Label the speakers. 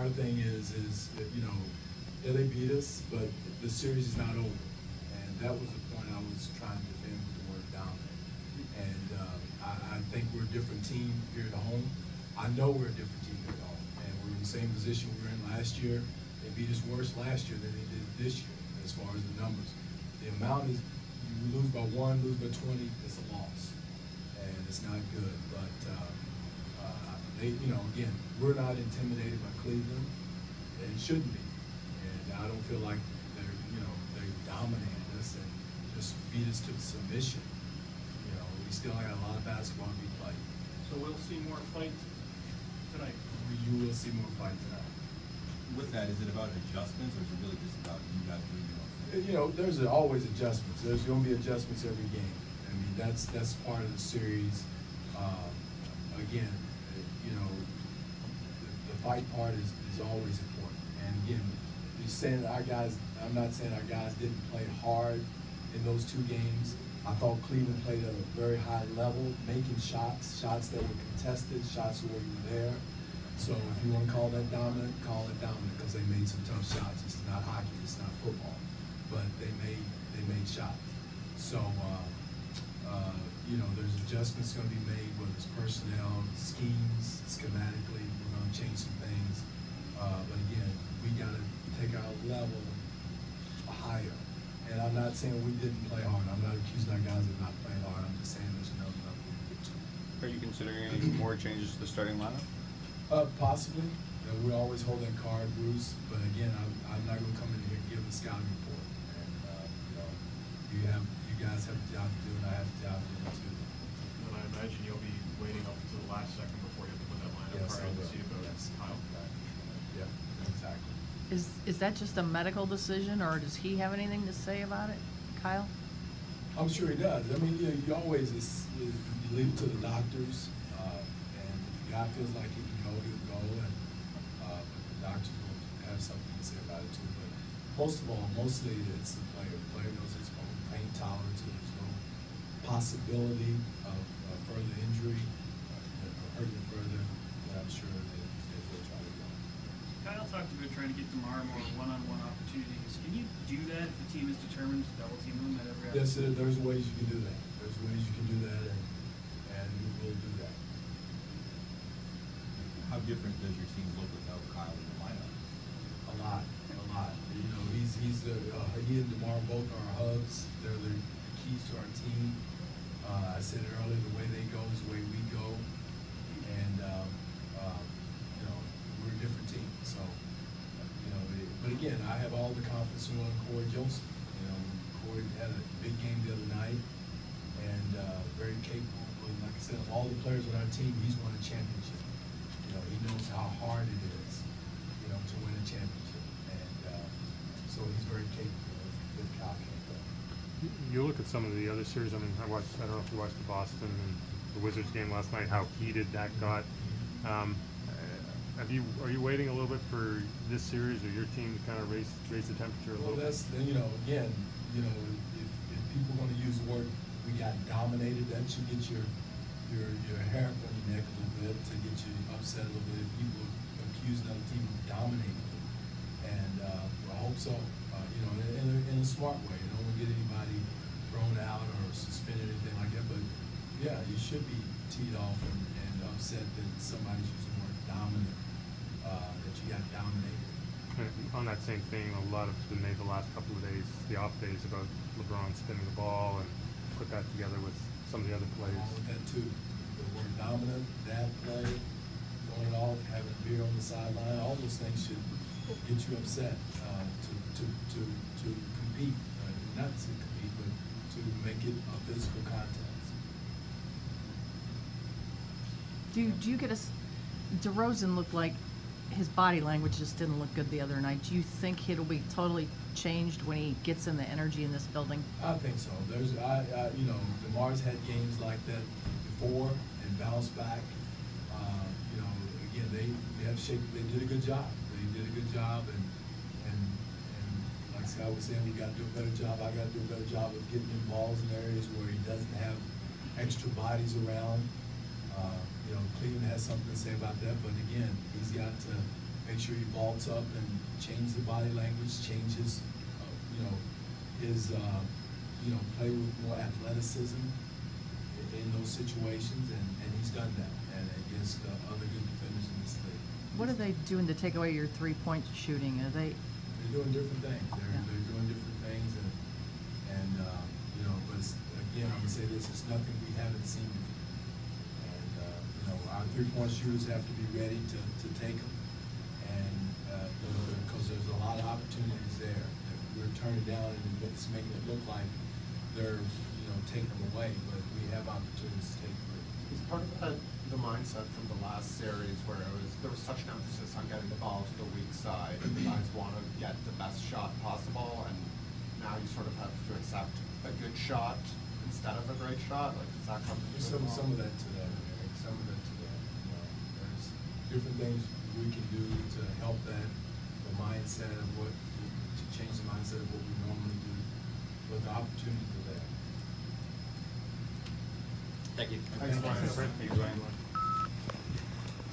Speaker 1: our thing is that, you know, yeah, they beat us, but the series is not over. And that was the point I was trying to defend with the word dominant. And I think we're a different team here at home. I know we're a different team here at home. And we're in the same position we were in last year. They beat us worse last year than they did this year as far as the numbers. The amount is, you lose by 1, lose by 20, it's a loss. And it's not good. But they, you know, again, we're not intimidated by Cleveland. And it shouldn't be. And I don't feel like they're, you know, they dominated us and just beat us to submission. You know, we still got a lot of basketball to be played.
Speaker 2: So we'll see more fight tonight.
Speaker 1: You will see more fight tonight.
Speaker 3: With that, is it about adjustments, or is it really just about you guys doing your own thing?
Speaker 1: You know, there's always adjustments. There's going to be adjustments every game. I mean, that's part of the series. Again, you know, the fight part is always important. And again, you're saying that our guys, I'm not saying our guys didn't play hard in those 2 games. I thought Cleveland played at a very high level, making shots that were contested, shots where you were there. So if you want to call that dominant, call it dominant, because they made some tough shots. This is not hockey, it's not football, but they made shots. So you know, there's adjustments going to be made, whether it's personnel, schemes, schematically. We're going to change some things, but again, we got to take our level higher. And I'm not saying we didn't play hard. I'm not accusing our guys of not playing hard. I'm just saying there's another level we can get to.
Speaker 4: Are you considering any more changes to the starting lineup?
Speaker 1: Possibly. We always hold that card, Bruce. But again, I'm not going to come in here and give a scouting report. And you know, you guys have a job to do, and I have a job to do too.
Speaker 2: And I imagine you'll be waiting up to the last second before you have to put that lineup card out to see about Kyle.
Speaker 1: Yeah, exactly.
Speaker 5: Is that just a medical decision, or does he have anything to say about it, Kyle?
Speaker 1: I'm sure he does. I mean, you always you leave it to the doctors, and if the guy feels like he can go, he'll go, and the doctors will have something to say about it too. But mostly it's the player. The player knows his own pain tolerance, and there's no possibility of further injury or hurting further. But I'm sure that they'll try to go.
Speaker 6: Kyle talked about trying to get DeMar more one-on-one opportunities. Can you do that if the team is determined to double team him at every
Speaker 1: Yes, there's ways you can do that. There's ways you can do that, and we will do that.
Speaker 3: How different does your team look without Kyle in the lineup?
Speaker 1: A lot. You know, he and DeMar both are hubs. They're the keys to our team. I said it earlier, the way they go is the way we go, and you know, we're a different team. So, you know, but again, I have all the confidence in Corey Joseph. You know, Corey had a big game the other night, and very capable. But like I said, of all the players on our team, he's won a championship. You know, he knows how hard it is, you know, to win a championship, and so he's very capable if Kyle can't go.
Speaker 7: You look at some of the other series. I mean, I don't know if you watched the Boston and the Wizards game last night. How heated that got. Are you waiting a little bit for this series or your team to kind of raise the temperature a little bit?
Speaker 1: Well, that's, you know, again, you know, if people are going to use the word we got dominated, that should get your hair up on your neck a little bit, to get you upset a little bit if people accuse another team of dominating them. And I hope so, you know, in a smart way. You don't want to get anybody thrown out or suspended or anything like that. But yeah, you should be teed off and upset that somebody's using the word dominant, that you got dominated.
Speaker 7: On that same thing, a lot has been made the last couple of days, the off days, about LeBron spinning the ball, and put that together with some of the other plays.
Speaker 1: Along with that too, the word dominant, that play, going off, having a beer on the sideline, all those things should get you upset to compete, not to compete, but to make it a physical contest.
Speaker 5: Do you get DeRozan looked like his body language just didn't look good the other night. Do you think it'll be totally changed when he gets in the energy in this building?
Speaker 1: I think so. You know, DeMar's had games like that before and bounced back. You know, again, they did a good job. They did a good job, and like Scott was saying, we got to do a better job. I got to do a better job of getting him balls in areas where he doesn't have extra bodies around. You know, Cleveland has something to say about that, but again, he's got to make sure he vaults up and change the body language, change his, his, play with more athleticism in those situations, and he's done that, and against other good defenders in this league.
Speaker 5: What are they doing to take away your 3-point shooting? Are they?
Speaker 1: They're doing different things. They're doing different things, and but again, I'm gonna say this: it's nothing we haven't seen before. And our 3-point shooters have to be ready to take them, and because there's a lot of opportunities there that we're turning down, and it's making it look like they're taking them away, but we have opportunities to take them.
Speaker 8: Is part of that the mindset from the last series where there was such an emphasis on getting the ball to the weak side, and the guys want to get the best shot possible, and now you sort of have to accept a good shot instead of a great shot? Like, does that come from
Speaker 1: There's some of that to that, Eric. Some of that to that. There's different things we can do to help that, the mindset of to change the mindset of what we normally do, but the opportunities are there.
Speaker 8: Thank you.
Speaker 1: Thanks, Brian.
Speaker 4: Thank you, Dwayne.